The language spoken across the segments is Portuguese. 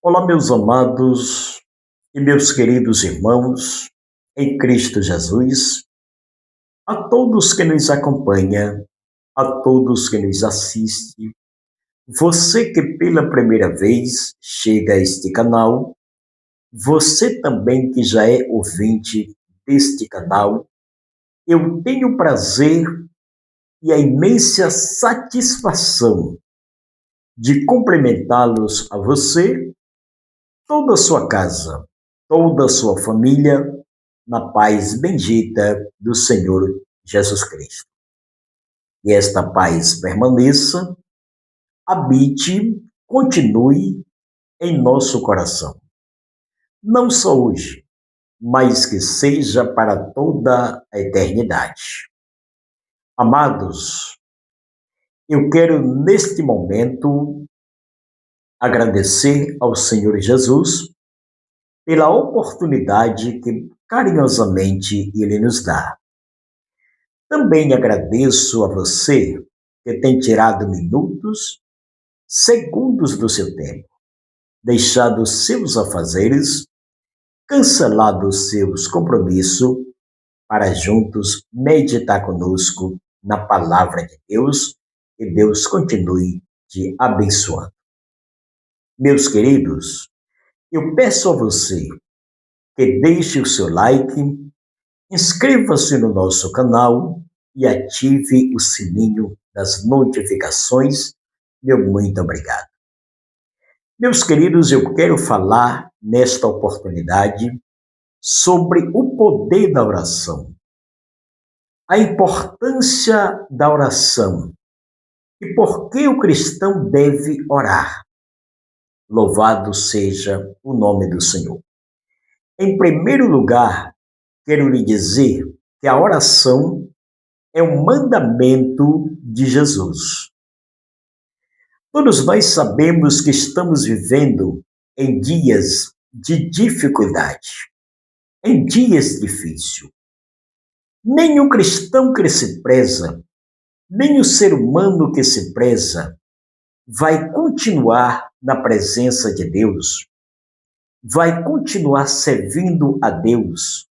Olá, meus amados e meus queridos irmãos, em Cristo Jesus, a todos que nos acompanham, a todos que nos assistem, você que pela primeira vez chega a este canal, você também que já é ouvinte deste canal, eu tenho o prazer e a imensa satisfação de cumprimentá-los a você, toda a sua casa, toda a sua família, na paz bendita do Senhor Jesus Cristo. E esta paz permaneça, habite, continue em nosso coração. Não só hoje, mas que seja para toda a eternidade. Amados, eu quero neste momento agradecer ao Senhor Jesus pela oportunidade que carinhosamente Ele nos dá. Também agradeço a você que tem tirado minutos, segundos do seu tempo, deixado seus afazeres, cancelado seus compromissos para juntos meditar conosco na palavra de Deus e Deus continue te abençoando. Meus queridos, eu peço a você que deixe o seu like, inscreva-se no nosso canal e ative o sininho das notificações. Meu muito obrigado. Meus queridos, eu quero falar nesta oportunidade sobre o poder da oração, a importância da oração e por que o cristão deve orar. Louvado seja o nome do Senhor. Em primeiro lugar, quero lhe dizer que a oração é um mandamento de Jesus. Todos nós sabemos que estamos vivendo em dias de dificuldade, em dias difíceis. Nem o cristão que se preza, nem o ser humano que se preza, vai continuar na presença de Deus, vai continuar servindo a Deus,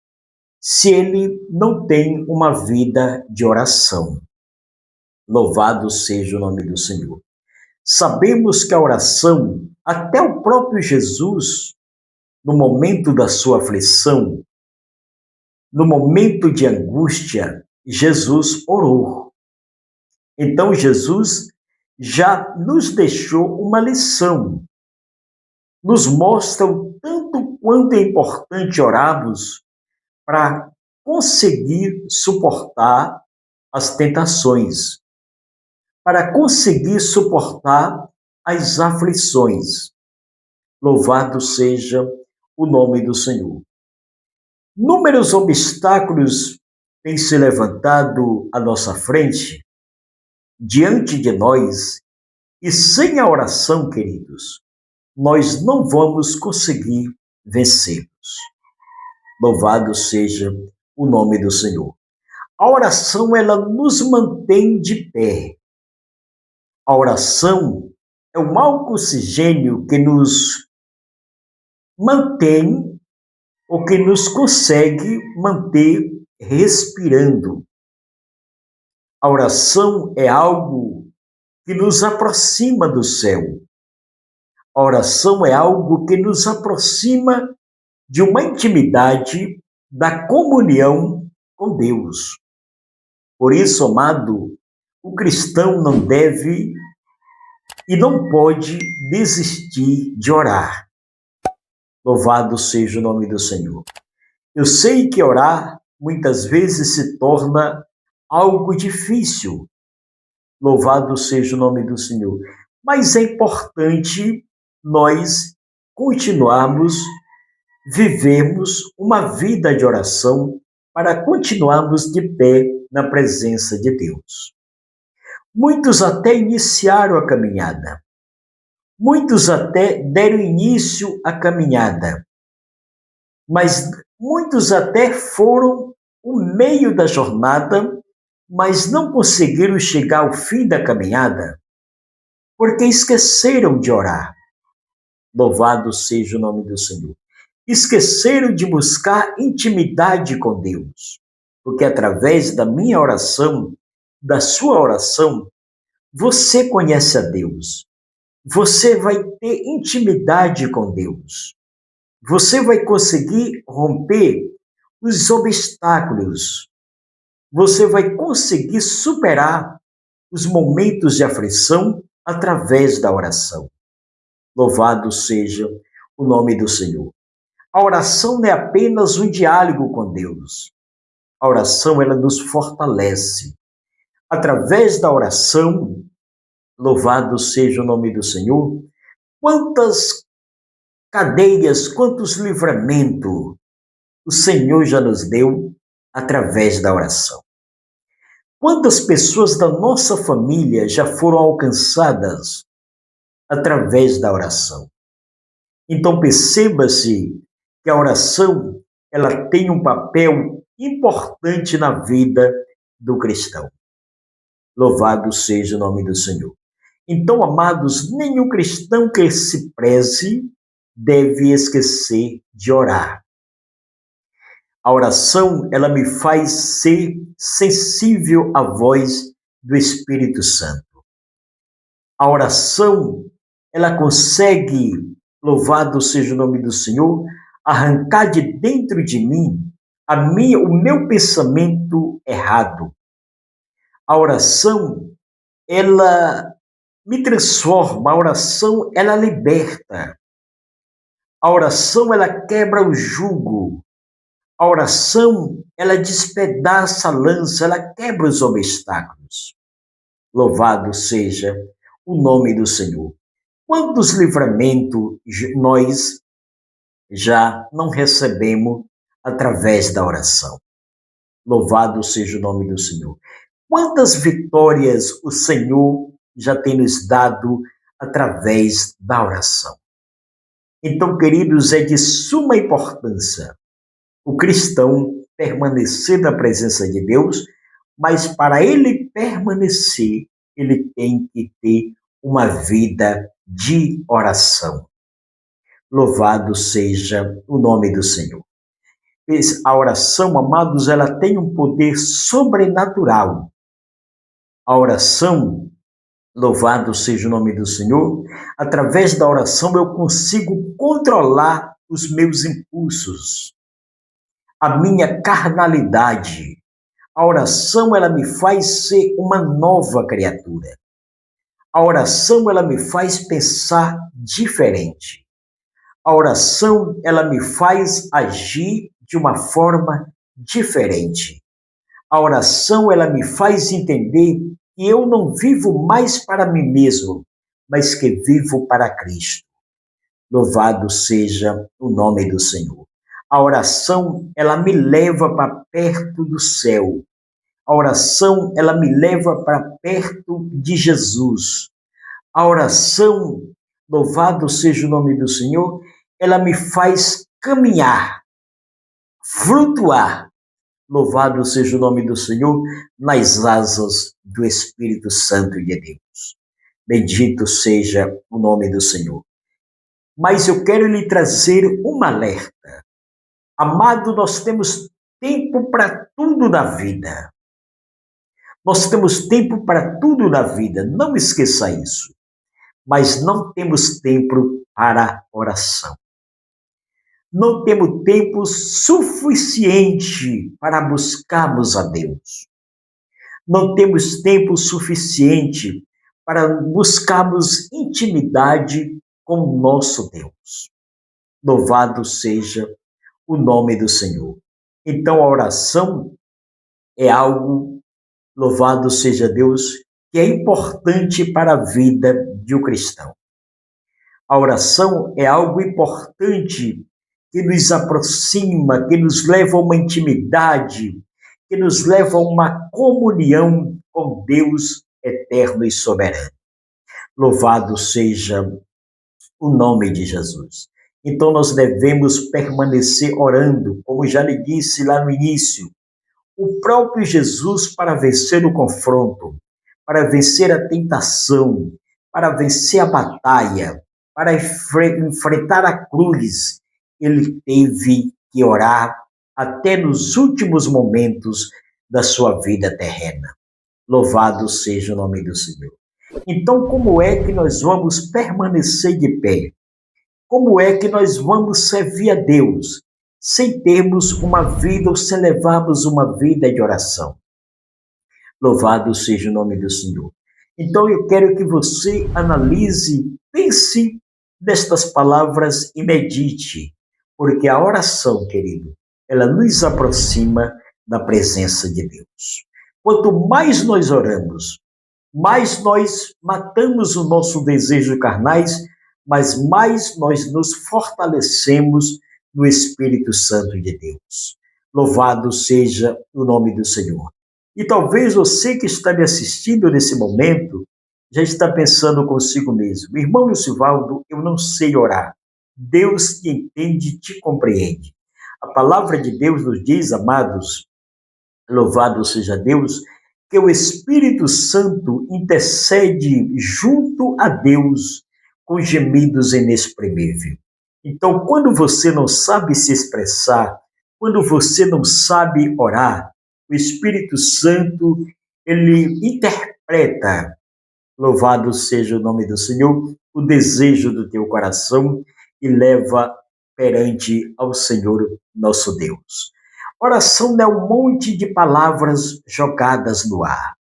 se ele não tem uma vida de oração. Louvado seja o nome do Senhor. Sabemos que a oração, até o próprio Jesus, no momento da sua aflição, no momento de angústia, Jesus orou. Então Jesus já nos deixou uma lição, nos mostra o tanto quanto é importante orarmos para conseguir suportar as tentações, para conseguir suportar as aflições. Louvado seja o nome do Senhor. Inúmeros obstáculos têm se levantado à nossa frente, diante de nós, e sem a oração, queridos, nós não vamos conseguir vencê-los. Louvado seja o nome do Senhor. A oração, ela nos mantém de pé. A oração é o mau oxigênio que nos mantém ou que nos consegue manter respirando. A oração é algo que nos aproxima do céu. A oração é algo que nos aproxima de uma intimidade da comunhão com Deus. Por isso, amado, o cristão não deve e não pode desistir de orar. Louvado seja o nome do Senhor. Eu sei que orar muitas vezes se torna algo difícil. Louvado seja o nome do Senhor. Mas é importante nós continuarmos, vivermos uma vida de oração para continuarmos de pé na presença de Deus. Muitos até iniciaram a caminhada. Muitos até deram início à caminhada. Mas muitos até foram o meio da jornada, mas não conseguiram chegar ao fim da caminhada, porque esqueceram de orar. Louvado seja o nome do Senhor. Esqueceram de buscar intimidade com Deus, porque através da minha oração, da sua oração, você conhece a Deus. Você vai ter intimidade com Deus. Você vai conseguir romper os obstáculos. Você vai conseguir superar os momentos de aflição através da oração. Louvado seja o nome do Senhor. A oração não é apenas um diálogo com Deus. A oração, ela nos fortalece. Através da oração, louvado seja o nome do Senhor, quantas cadeias, quantos livramentos o Senhor já nos deu através da oração. Quantas pessoas da nossa família já foram alcançadas através da oração? Então perceba-se que a oração, ela tem um papel importante na vida do cristão. Louvado seja o nome do Senhor. Então, amados, nenhum cristão que se preze deve esquecer de orar. A oração, ela me faz ser sensível à voz do Espírito Santo. A oração, ela consegue, louvado seja o nome do Senhor, arrancar de dentro de mim o meu pensamento errado. A oração, ela me transforma, a oração, ela liberta. A oração, ela quebra o jugo. A oração, ela despedaça a lança, ela quebra os obstáculos. Louvado seja o nome do Senhor. Quantos livramentos nós já não recebemos através da oração? Louvado seja o nome do Senhor. Quantas vitórias o Senhor já tem nos dado através da oração? Então, queridos, é de suma importância o cristão permanecer na presença de Deus, mas para ele permanecer, ele tem que ter uma vida de oração. Louvado seja o nome do Senhor. A oração, amados, ela tem um poder sobrenatural. A oração, louvado seja o nome do Senhor, através da oração eu consigo controlar os meus impulsos, a minha carnalidade. A oração, ela me faz ser uma nova criatura. A oração, ela me faz pensar diferente. A oração, ela me faz agir de uma forma diferente. A oração, ela me faz entender que eu não vivo mais para mim mesmo, mas que vivo para Cristo. Louvado seja o nome do Senhor. A oração, ela me leva para perto do céu. A oração, ela me leva para perto de Jesus. A oração, louvado seja o nome do Senhor, ela me faz caminhar, flutuar, louvado seja o nome do Senhor, nas asas do Espírito Santo de Deus. Bendito seja o nome do Senhor. Mas eu quero lhe trazer um alerta. Amado, nós temos tempo para tudo na vida. Nós temos tempo para tudo na vida, não esqueça isso. Mas não temos tempo para oração. Não temos tempo suficiente para buscarmos a Deus. Não temos tempo suficiente para buscarmos intimidade com o nosso Deus. Louvado seja o nome do Senhor. Então a oração é algo, louvado seja Deus, que é importante para a vida de um cristão. A oração é algo importante que nos aproxima, que nos leva a uma intimidade, que nos leva a uma comunhão com Deus eterno e soberano. Louvado seja o nome de Jesus. Então nós devemos permanecer orando, como já lhe disse lá no início, o próprio Jesus para vencer o confronto, para vencer a tentação, para vencer a batalha, para enfrentar a cruz, ele teve que orar até nos últimos momentos da sua vida terrena. Louvado seja o nome do Senhor. Então, como é que nós vamos permanecer de pé? Como é que nós vamos servir a Deus sem termos uma vida ou sem levarmos uma vida de oração? Louvado seja o nome do Senhor. Então eu quero que você analise, pense nestas palavras e medite, porque a oração, querido, ela nos aproxima da presença de Deus. Quanto mais nós oramos, mais nós matamos o nosso desejo carnais, mas mais nós nos fortalecemos no Espírito Santo de Deus. Louvado seja o nome do Senhor. E talvez você que está me assistindo nesse momento já está pensando consigo mesmo: irmão Lucivaldo, eu não sei orar. Deus te entende e te compreende. A palavra de Deus nos diz, amados, louvado seja Deus, que o Espírito Santo intercede junto a Deus com gemidos inexprimíveis. Então, quando você não sabe se expressar, quando você não sabe orar, o Espírito Santo, ele interpreta, louvado seja o nome do Senhor, o desejo do teu coração e leva perante ao Senhor nosso Deus. Oração não é um monte de palavras jogadas no ar.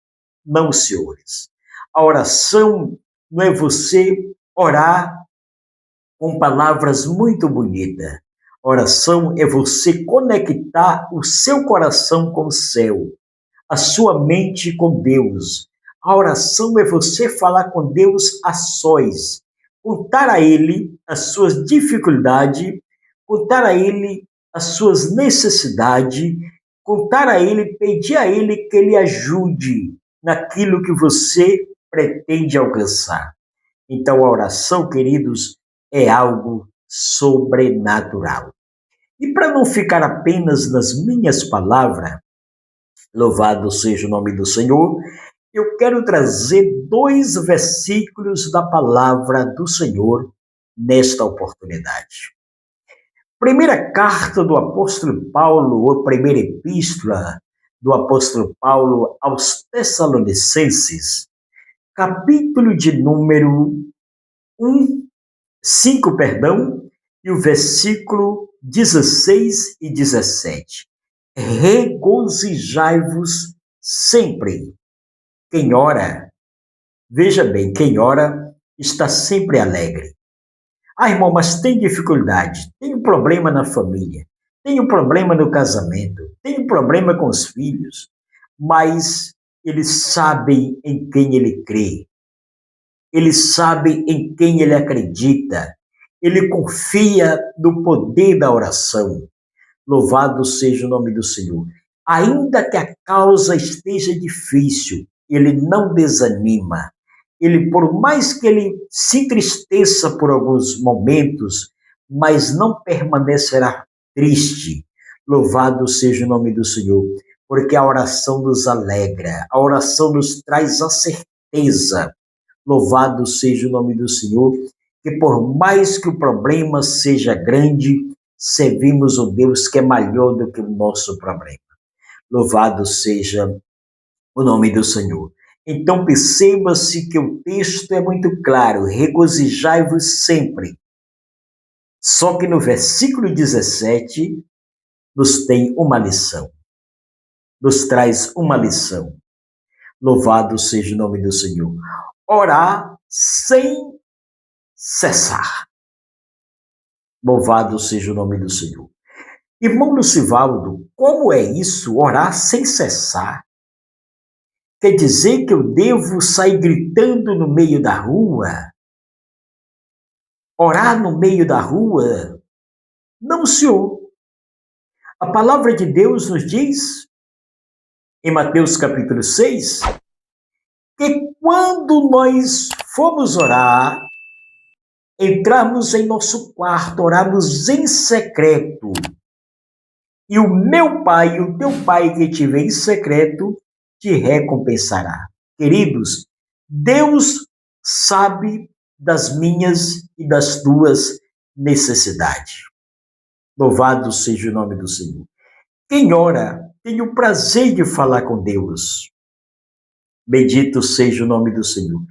Não, senhores. A oração não é você orar com palavras muito bonitas. Oração é você conectar o seu coração com o céu, a sua mente com Deus. A oração é você falar com Deus a sós, contar a Ele as suas dificuldades, contar a Ele as suas necessidades, contar a Ele, pedir a Ele que Ele ajude naquilo que você pretende alcançar. Então, a oração, queridos, é algo sobrenatural. E para não ficar apenas nas minhas palavras, louvado seja o nome do Senhor, eu quero trazer 2 versículos da palavra do Senhor nesta oportunidade. Primeira carta do apóstolo Paulo, ou primeira epístola do apóstolo Paulo aos Tessalonicenses, capítulo de número 5, e o versículo 16 e 17. Regozijai-vos sempre. Quem ora, veja bem, quem ora está sempre alegre. Ah, irmão, mas tem dificuldade, tem um problema na família, tem um problema no casamento, tem um problema com os filhos, mas ele sabe em quem ele crê, ele sabe em quem ele acredita, ele confia no poder da oração. Louvado seja o nome do Senhor. Ainda que a causa esteja difícil, ele não desanima. Ele, por mais que ele se entristeça por alguns momentos, mas não permanecerá triste. Louvado seja o nome do Senhor, porque a oração nos alegra, a oração nos traz a certeza. Louvado seja o nome do Senhor, que por mais que o problema seja grande, servimos o Deus que é maior do que o nosso problema. Louvado seja o nome do Senhor. Então perceba-se que o texto é muito claro: regozijai-vos sempre. Só que no versículo 17 nos tem uma lição, nos traz uma lição. Louvado seja o nome do Senhor. Orar sem cessar. Louvado seja o nome do Senhor. Irmão Lucivaldo, como é isso, orar sem cessar? Quer dizer que eu devo sair gritando no meio da rua? Orar no meio da rua? Não, senhor. A palavra de Deus nos diz, em Mateus capítulo 6, que quando nós formos orar, entrarmos em nosso quarto, orarmos em secreto, e o meu pai, o teu pai que te vê em secreto, te recompensará. Queridos, Deus sabe das minhas e das tuas necessidades. Louvado seja o nome do Senhor. Quem ora tem o prazer de falar com Deus. Bendito seja o nome do Senhor.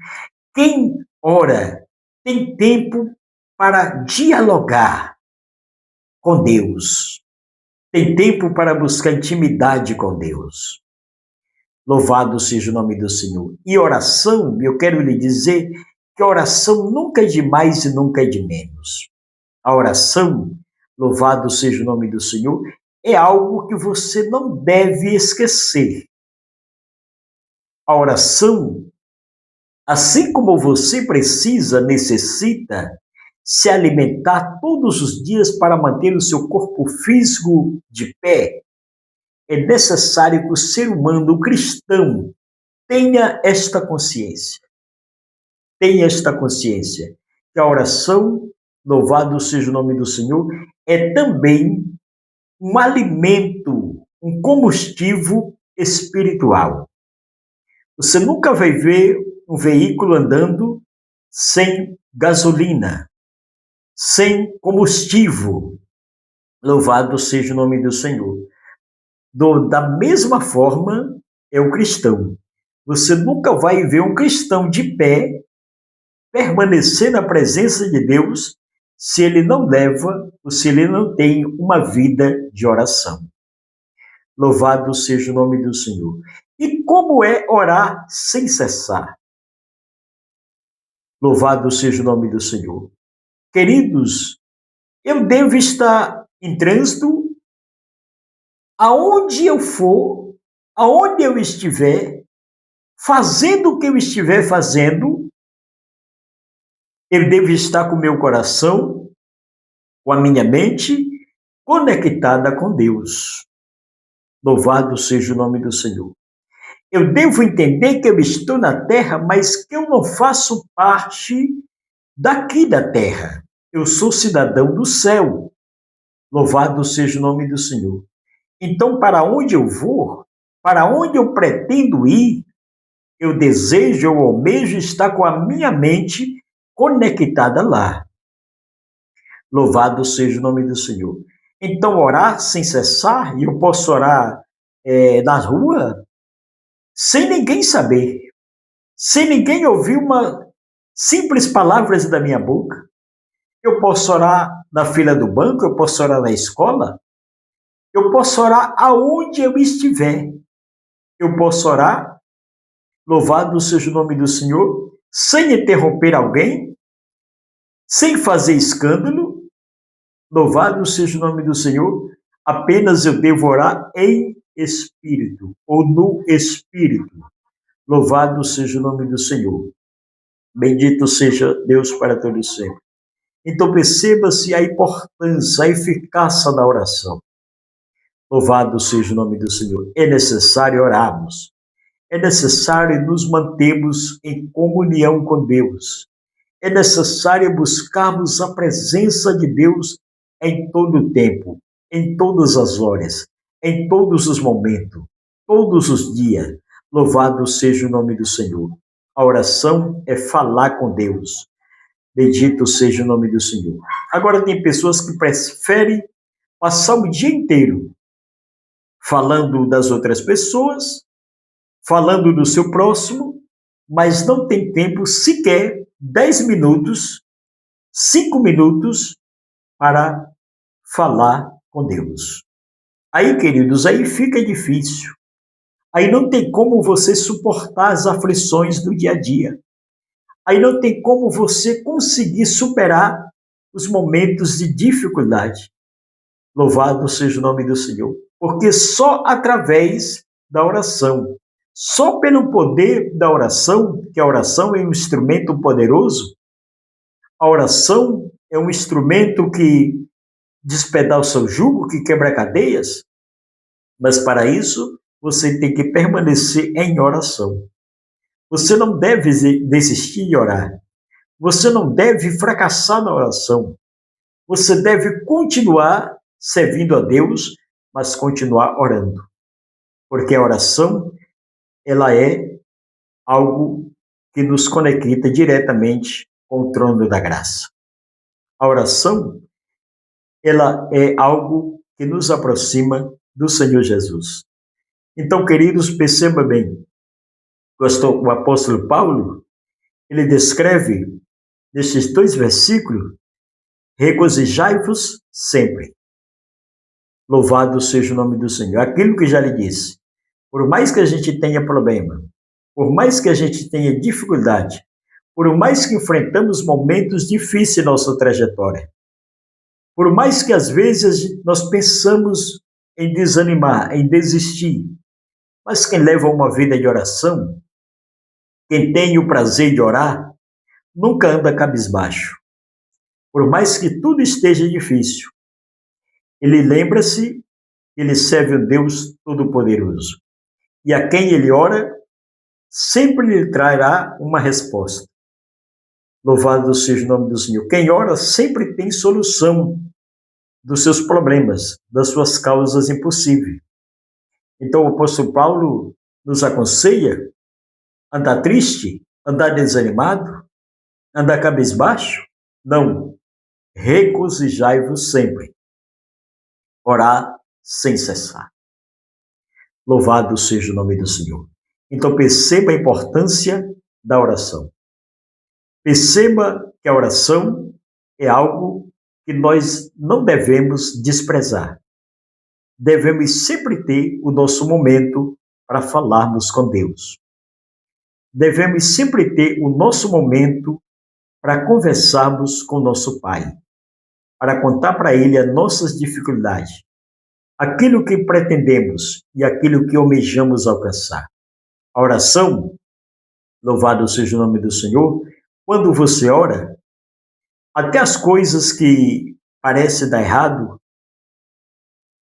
Quem ora tem tempo para dialogar com Deus. Tem tempo para buscar intimidade com Deus. Louvado seja o nome do Senhor. E oração, eu quero lhe dizer que a oração nunca é de mais e nunca é de menos. A oração, louvado seja o nome do Senhor, é algo que você não deve esquecer. A oração, assim como você necessita se alimentar todos os dias para manter o seu corpo físico de pé, é necessário que o ser humano, o cristão, tenha esta consciência. Tenha esta consciência que a oração, louvado seja o nome do Senhor, é também um alimento, um combustível espiritual. Você nunca vai ver um veículo andando sem gasolina, sem combustível. Louvado seja o nome do Senhor. Da mesma forma, é o cristão. Você nunca vai ver um cristão de pé permanecer na presença de Deus se ele não leva ou se ele não tem uma vida de oração. Louvado seja o nome do Senhor. E como é orar sem cessar? Louvado seja o nome do Senhor. Queridos, eu devo estar em trânsito, aonde eu for, aonde eu estiver, fazendo o que eu estiver fazendo, eu devo estar com o meu coração, com a minha mente, conectada com Deus. Louvado seja o nome do Senhor. Eu devo entender que eu estou na terra, mas que eu não faço parte daqui da terra. Eu sou cidadão do céu. Louvado seja o nome do Senhor. Então, para onde eu vou, para onde eu pretendo ir, eu desejo, eu almejo estar com a minha mente conectada lá. Louvado seja o nome do Senhor. Então, orar sem cessar, e eu posso orar na rua, sem ninguém saber, sem ninguém ouvir uma simples palavras da minha boca. Eu posso orar na fila do banco, eu posso orar na escola, eu posso orar aonde eu estiver. Eu posso orar, louvado seja o nome do Senhor, sem interromper alguém, sem fazer escândalo. Louvado seja o nome do Senhor, apenas eu devo orar em espírito, ou no espírito. Louvado seja o nome do Senhor. Bendito seja Deus para todos sempre. Então perceba-se a importância, a eficácia da oração. Louvado seja o nome do Senhor. É necessário orarmos. É necessário nos mantermos em comunhão com Deus. É necessário buscarmos a presença de Deus em todo o tempo, em todas as horas, em todos os momentos, todos os dias. Louvado seja o nome do Senhor. A oração é falar com Deus. Bendito seja o nome do Senhor. Agora, tem pessoas que preferem passar o dia inteiro falando das outras pessoas, falando do seu próximo, mas não tem tempo sequer 10 minutos, 5 minutos para falar com Deus. Aí, queridos, aí fica difícil. Aí não tem como você suportar as aflições do dia a dia. Aí não tem como você conseguir superar os momentos de dificuldade. Louvado seja o nome do Senhor. Porque só através da oração, só pelo poder da oração, que a oração é um instrumento poderoso, a oração é um instrumento que despedaça o jugo, que quebra cadeias, mas para isso você tem que permanecer em oração. Você não deve desistir de orar. Você não deve fracassar na oração. Você deve continuar servindo a Deus, mas continuar orando. Porque a oração, ela é algo que nos conecta diretamente com o trono da graça. A oração, ela é algo que nos aproxima do Senhor Jesus. Então, queridos, perceba bem, o apóstolo Paulo, ele descreve nesses 2 versículos, regozijai-vos sempre. Louvado seja o nome do Senhor. Aquilo que já lhe disse, por mais que a gente tenha problema, por mais que a gente tenha dificuldade, por mais que enfrentamos momentos difíceis em nossa trajetória, por mais que às vezes nós pensamos em desanimar, em desistir, mas quem leva uma vida de oração, quem tem o prazer de orar, nunca anda cabisbaixo. Por mais que tudo esteja difícil, ele lembra-se que ele serve o Deus Todo-Poderoso. E a quem ele ora, sempre lhe trará uma resposta. Louvado seja o nome do Senhor. Quem ora sempre tem solução dos seus problemas, das suas causas impossíveis. Então o apóstolo Paulo nos aconselha andar triste, andar desanimado, andar cabisbaixo? Não. Regozijai-vos sempre. Orar sem cessar. Louvado seja o nome do Senhor. Então perceba a importância da oração. Perceba que a oração é algo que nós não devemos desprezar. Devemos sempre ter o nosso momento para falarmos com Deus. Devemos sempre ter o nosso momento para conversarmos com nosso Pai, para contar para Ele as nossas dificuldades, aquilo que pretendemos e aquilo que almejamos alcançar. A oração, louvado seja o nome do Senhor, quando você ora, até as coisas que parecem dar errado,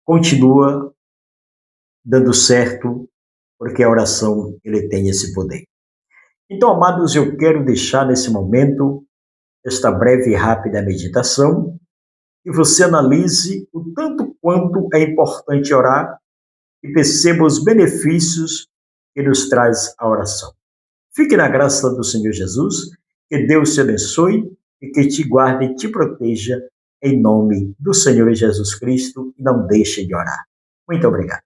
continua dando certo, porque a oração ele tem esse poder. Então, amados, eu quero deixar nesse momento esta breve e rápida meditação e você analise o tanto quanto é importante orar e perceba os benefícios que nos traz a oração. Fique na graça do Senhor Jesus, que Deus te abençoe e que te guarde e te proteja em nome do Senhor Jesus Cristo e não deixe de orar. Muito obrigado.